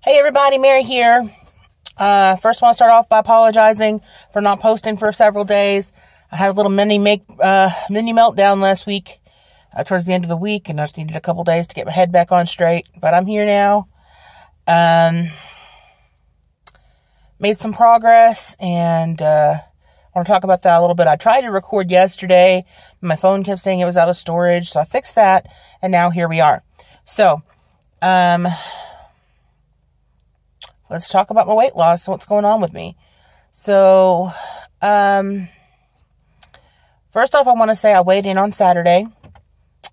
Hey everybody, Mary here. First I want to start off by apologizing for not posting for several days. I had a little mini meltdown last week, towards the end of the week, and I just needed a couple days to get my head back on straight. But I'm here now. Made some progress, and I want to talk about that a little bit. I tried to record yesterday. My phone kept saying it was out of storage, so I fixed that, and now here we are. So, let's talk about my weight loss and what's going on with me. So, first off, I want to say I weighed in on Saturday,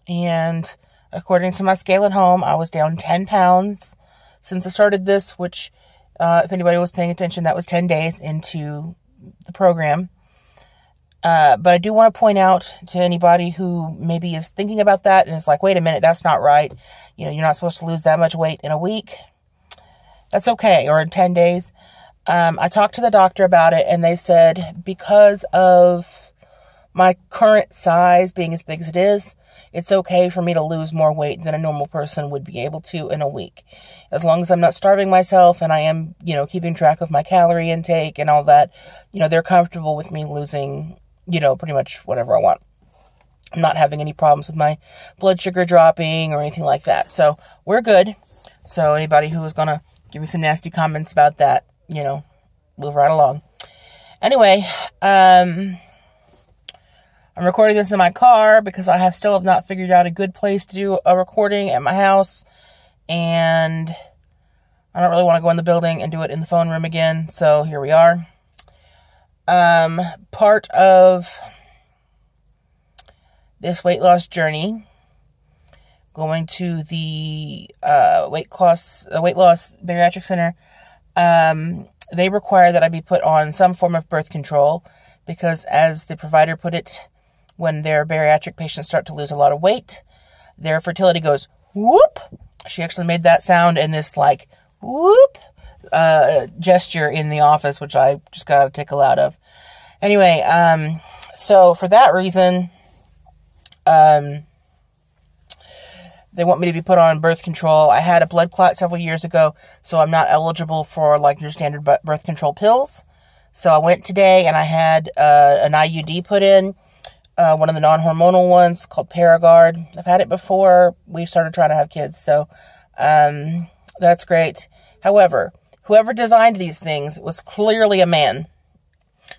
and according to my scale at home, I was down 10 pounds since I started this, which, if anybody was paying attention, that was 10 days into the program. But I do want to point out to anybody who maybe is thinking about that and is like, wait a minute, that's not right. You know, you're not supposed to lose that much weight in a week. That's okay, or in 10 days. I talked to the doctor about it, and they said because of my current size being as big as it is, it's okay for me to lose more weight than a normal person would be able to in a week. As long as I'm not starving myself and I am, keeping track of my calorie intake and all that, they're comfortable with me losing, pretty much whatever I want. I'm not having any problems with my blood sugar dropping or anything like that. So we're good. So anybody who is going to give me some nasty comments about that, move right along. Anyway, I'm recording this in my car because I still have not figured out a good place to do a recording at my house. And I don't really want to go in the building and do it in the phone room again. So here we are. Part of this weight loss journey, going to the weight loss bariatric center, they require that I be put on some form of birth control because, as the provider put it, when their bariatric patients start to lose a lot of weight, their fertility goes whoop. She actually made that sound in this whoop gesture in the office, which I just got a tickle out of. Anyway, so for that reason, they want me to be put on birth control. I had a blood clot several years ago, so I'm not eligible for your standard birth control pills. So I went today and I had an IUD put in, one of the non-hormonal ones called Paragard. I've had it before we started trying to have kids, so that's great. However, whoever designed these things was clearly a man.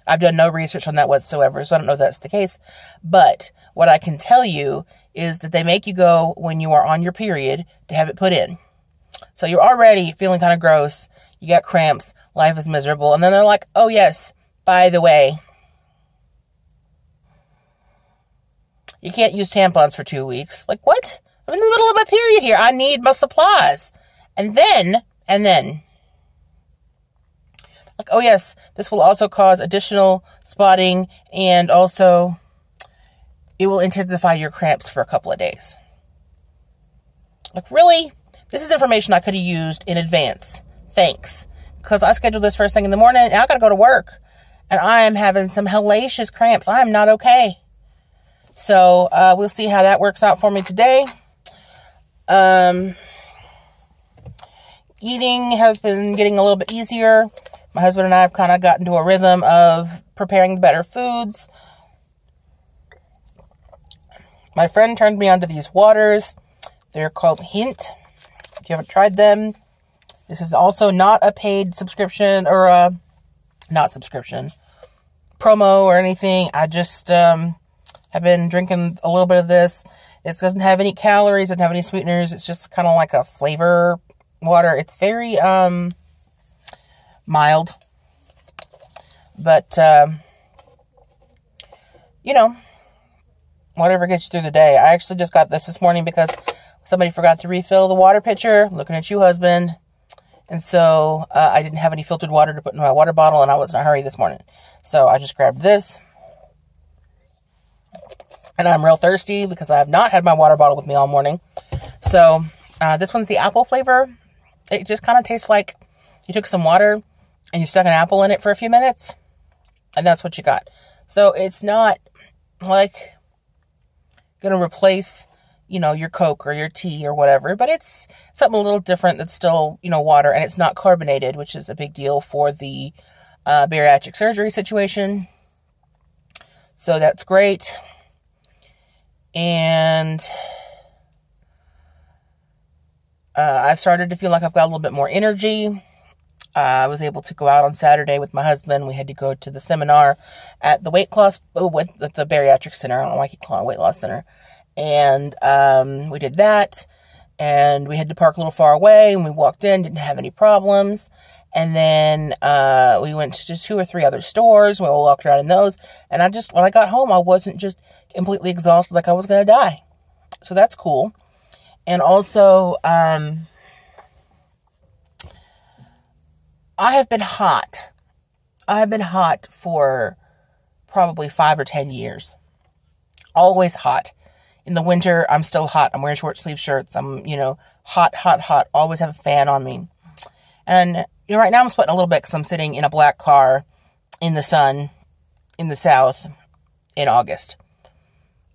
I've done no research on that whatsoever, so I don't know if that's the case. But what I can tell you is that they make you go when you are on your period to have it put in. So you're already feeling kind of gross. You got cramps. Life is miserable. And then they're like, oh yes, by the way, you can't use tampons for 2 weeks. Like, what? I'm in the middle of my period here. I need my supplies. And then, oh yes, this will also cause additional spotting, and also it will intensify your cramps for a couple of days. Really? This is information I could have used in advance. Thanks. Because I scheduled this first thing in the morning, and I got to go to work. And I am having some hellacious cramps. I am not okay. So, we'll see how that works out for me today. Eating has been getting a little bit easier. My husband and I have kind of gotten to a rhythm of preparing better foods. My friend turned me onto these waters. They're called Hint. If you haven't tried them, this is also not a paid subscription or promo or anything. I just have been drinking a little bit of this. It doesn't have any calories, doesn't have any sweeteners. It's just kind of like a flavor water. It's very mild. But, whatever gets you through the day. I actually just got this morning because somebody forgot to refill the water pitcher. Looking at you, husband. And so I didn't have any filtered water to put in my water bottle, and I was in a hurry this morning. So I just grabbed this. And I'm real thirsty because I have not had my water bottle with me all morning. So this one's the apple flavor. It just kind of tastes like you took some water and you stuck an apple in it for a few minutes. And that's what you got. So it's not going to replace you know, your Coke or your tea or whatever, but it's something a little different that's still, you know, water, and it's not carbonated, which is a big deal for the bariatric surgery situation. So that's great. And I've started to feel like I've got a little bit more energy. I was able to go out on Saturday with my husband. We had to go to the seminar at the weight loss, with the bariatric center. I don't know why I keep calling it weight loss center. And we did that, and we had to park a little far away, and we walked in, didn't have any problems. And then we went to just 2 or 3 other stores. We all walked around in those. And when I got home, I wasn't just completely exhausted like I was going to die. So that's cool. And also, I have been hot. I have been hot for probably 5 or 10 years. Always hot. In the winter, I'm still hot. I'm wearing short sleeve shirts. I'm, hot, hot, hot. Always have a fan on me. And, right now I'm sweating a little bit because I'm sitting in a black car in the sun in the South in August.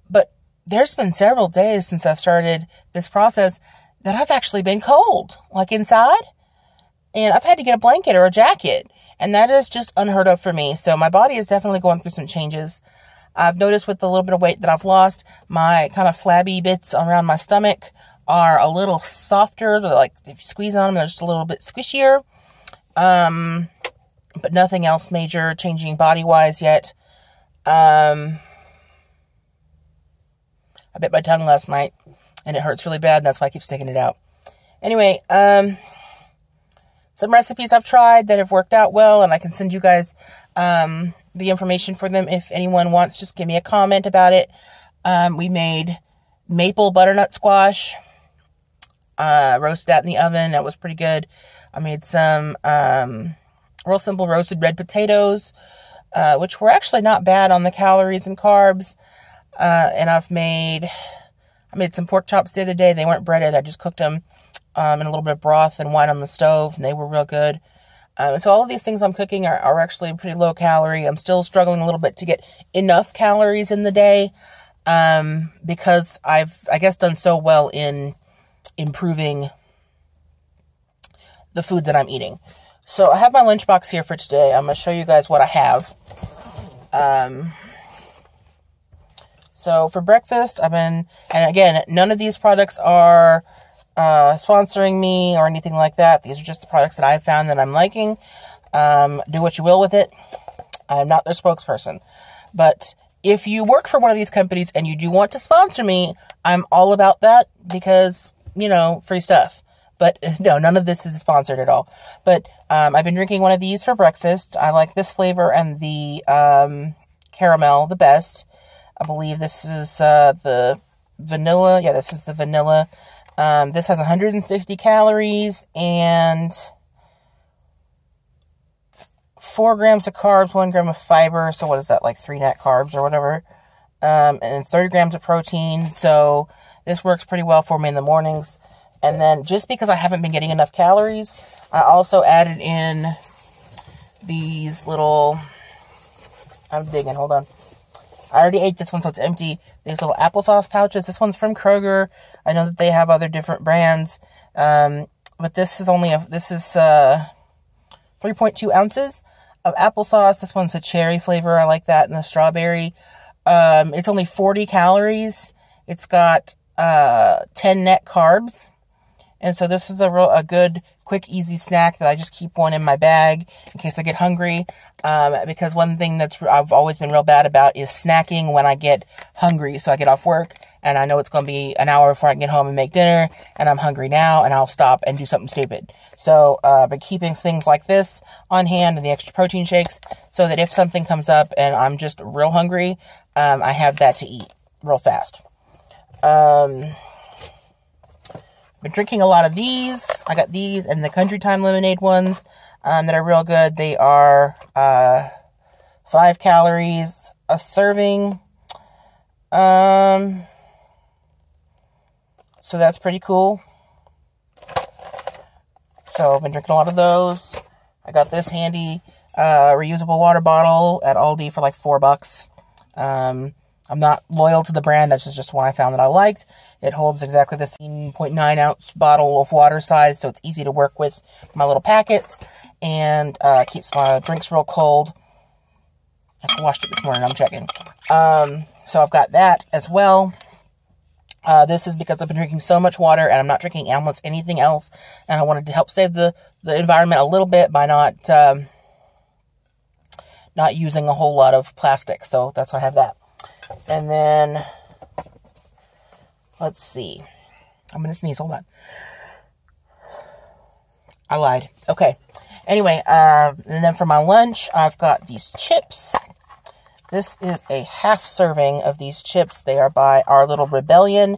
But there's been several days since I've started this process that I've actually been cold, like inside. And I've had to get a blanket or a jacket. And that is just unheard of for me. So my body is definitely going through some changes. I've noticed with the little bit of weight that I've lost, my kind of flabby bits around my stomach are a little softer. Like if you squeeze on them, they're just a little bit squishier. But nothing else major changing body-wise yet. I bit my tongue last night, and it hurts really bad, and that's why I keep sticking it out. Anyway, some recipes I've tried that have worked out well, and I can send you guys the information for them if anyone wants. Just give me a comment about it. We made maple butternut squash, roasted that in the oven. That was pretty good. I made some real simple roasted red potatoes, which were actually not bad on the calories and carbs. And I made some pork chops the other day. They weren't breaded. I just cooked them in a little bit of broth and wine on the stove, and they were real good. So all of these things I'm cooking are actually pretty low calorie. I'm still struggling a little bit to get enough calories in the day, because I've, I guess, done so well in improving the food that I'm eating. So I have my lunchbox here for today. I'm going to show you guys what I have. So for breakfast, and again, none of these products are sponsoring me or anything like that. These are just the products that I've found that I'm liking. Do what you will with it. I'm not their spokesperson. But if you work for one of these companies and you do want to sponsor me, I'm all about that because, free stuff. But no, none of this is sponsored at all. But I've been drinking one of these for breakfast. I like this flavor and the caramel the best. I believe this is the vanilla. Yeah, this is the vanilla. This has 160 calories and 4 grams of carbs, 1 gram of fiber. So what is that, like 3 net carbs or whatever? And 30 grams of protein. So this works pretty well for me in the mornings. And then just because I haven't been getting enough calories, I also added in these little, I'm digging, hold on. I already ate this one, so it's empty. These little applesauce pouches. This one's from Kroger. I know that they have other different brands. But this is 3.2 ounces of applesauce. This one's a cherry flavor. I like that, and the strawberry. It's only 40 calories. It's got 10 net carbs. And so this is a good, quick, easy snack that I just keep one in my bag in case I get hungry. Because one thing I've always been real bad about is snacking when I get hungry. So I get off work and I know it's going to be an hour before I can get home and make dinner, and I'm hungry now, and I'll stop and do something stupid. So, by keeping things like this on hand and the extra protein shakes, so that if something comes up and I'm just real hungry, I have that to eat real fast. Been drinking a lot of these. I got these and the Country Time lemonade ones that are real good. They are 5 calories a serving. So that's pretty cool. So I've been drinking a lot of those. I got this handy reusable water bottle at Aldi for like $4. I I'm not loyal to the brand. That's just one I found that I liked. It holds exactly the 0.9 ounce bottle of water size, so it's easy to work with my little packets, and keeps my drinks real cold. I washed it this morning, I'm checking. So I've got that as well. This is because I've been drinking so much water, and I'm not drinking almost anything else, and I wanted to help save the environment a little bit by not using a whole lot of plastic, so that's why I have that. And then, let's see. I'm going to sneeze. Hold on. I lied. Okay. Anyway, and then for my lunch, I've got these chips. This is a half serving of these chips. They are by Our Little Rebellion.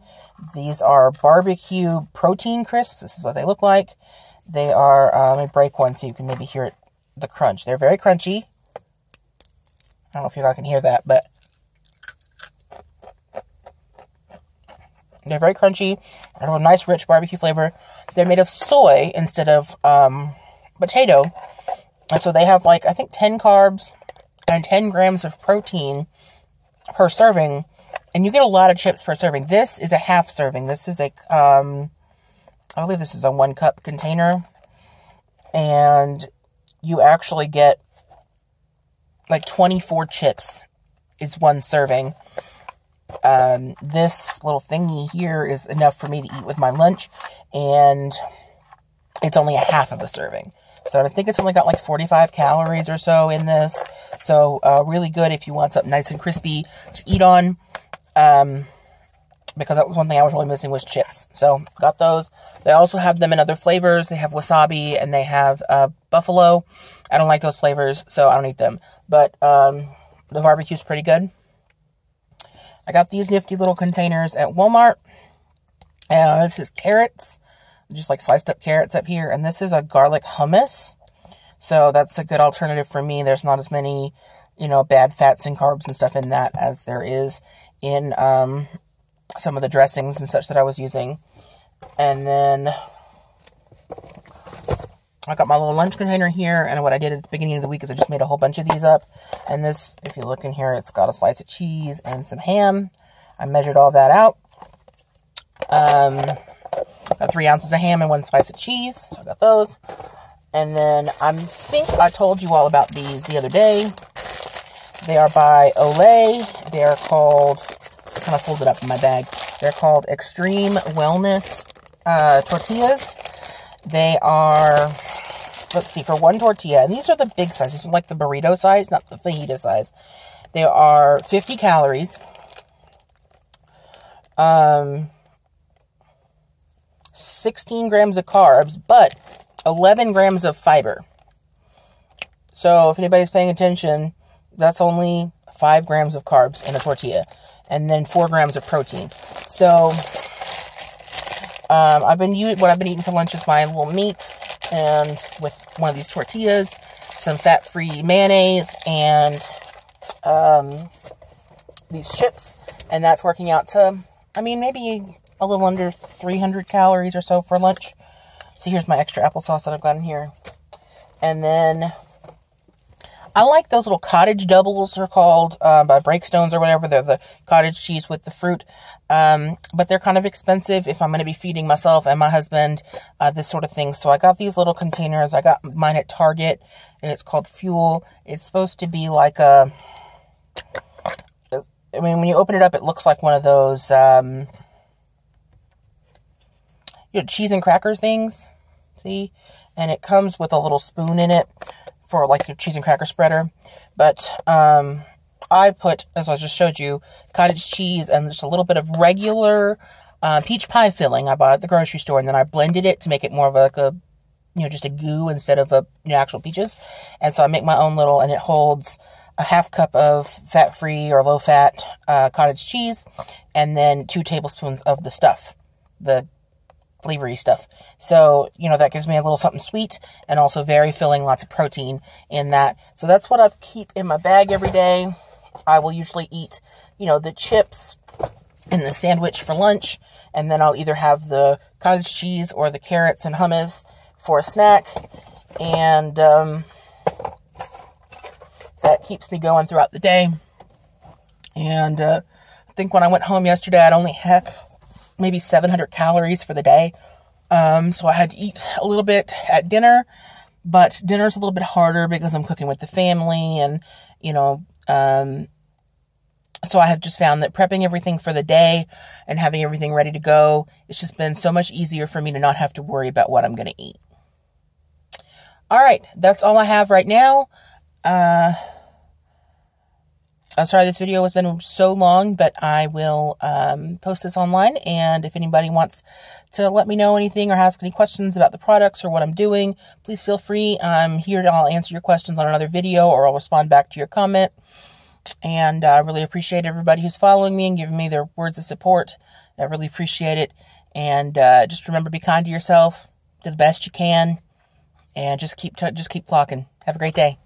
These are barbecue protein crisps. This is what they look like. They are, let me break one so you can maybe hear the crunch. They're very crunchy. I don't know if you guys can hear that, but they're very crunchy. They have a nice, rich barbecue flavor. They're made of soy instead of potato. And so they have, like, I think 10 carbs and 10 grams of protein per serving. And you get a lot of chips per serving. This is a half serving. This is a, I believe this is a 1 cup container. And you actually get, like, 24 chips is 1 serving. This little thingy here is enough for me to eat with my lunch, and it's only a half of a serving. So I think it's only got like 45 calories or so in this. So, really good if you want something nice and crispy to eat on. Because that was one thing I was really missing was chips. So, got those. They also have them in other flavors. They have wasabi and they have, buffalo. I don't like those flavors, so I don't eat them. But, the barbecue's pretty good. I got these nifty little containers at Walmart. And this is carrots. Just like sliced up carrots up here. And this is a garlic hummus. So that's a good alternative for me. There's not as many, bad fats and carbs and stuff in that as there is in some of the dressings and such that I was using. And then I got my little lunch container here. And what I did at the beginning of the week is I just made a whole bunch of these up. And this, if you look in here, it's got a slice of cheese and some ham. I measured all that out. Got 3 ounces of ham and 1 slice of cheese. So I got those. And then I think I told you all about these the other day. They are by Olay. They are called, kind of folded up in my bag. They're called Extreme Wellness tortillas. They are, let's see, for 1 tortilla. And these are the big size. These are like the burrito size, not the fajita size. They are 50 calories. 16 grams of carbs, but 11 grams of fiber. So if anybody's paying attention, that's only 5 grams of carbs in a tortilla, and then 4 grams of protein. So what I've been eating for lunch is my little meat, and with one of these tortillas, some fat-free mayonnaise, and these chips, and that's working out to, maybe a little under 300 calories or so for lunch. So here's my extra applesauce that I've got in here. And then I like those little cottage doubles, they're called, by Breakstones or whatever. They're the cottage cheese with the fruit. But they're kind of expensive if I'm going to be feeding myself and my husband this sort of thing. So I got these little containers. I got mine at Target. It's called Fuel. It's supposed to be like a, when you open it up, it looks like one of those, cheese and cracker things, see? And it comes with a little spoon in it for like a cheese and cracker spreader. But I put, as I just showed you, cottage cheese and just a little bit of regular peach pie filling I bought at the grocery store. And then I blended it to make it more of like a, just a goo instead of a actual peaches. And so I make my own little, and it holds a half cup of fat-free or low-fat cottage cheese, and then 2 tablespoons of the stuff, the flavory stuff. So, that gives me a little something sweet and also very filling, lots of protein in that. So that's what I keep in my bag every day. I will usually eat, the chips in the sandwich for lunch, and then I'll either have the cottage cheese or the carrots and hummus for a snack, and that keeps me going throughout the day. And think when I went home yesterday, I'd only had maybe 700 calories for the day. So I had to eat a little bit at dinner, but dinner's a little bit harder because I'm cooking with the family and, you know, so I have just found that prepping everything for the day and having everything ready to go, it's just been so much easier for me to not have to worry about what I'm going to eat. All right, that's all I have right now. I'm sorry this video has been so long, but I will post this online, and if anybody wants to let me know anything or ask any questions about the products or what I'm doing, please feel free. I'm here I'll answer your questions on another video, or I'll respond back to your comment. And I really appreciate everybody who's following me and giving me their words of support. I really appreciate it. And just remember, be kind to yourself, do the best you can, and just keep clocking. Have a great day.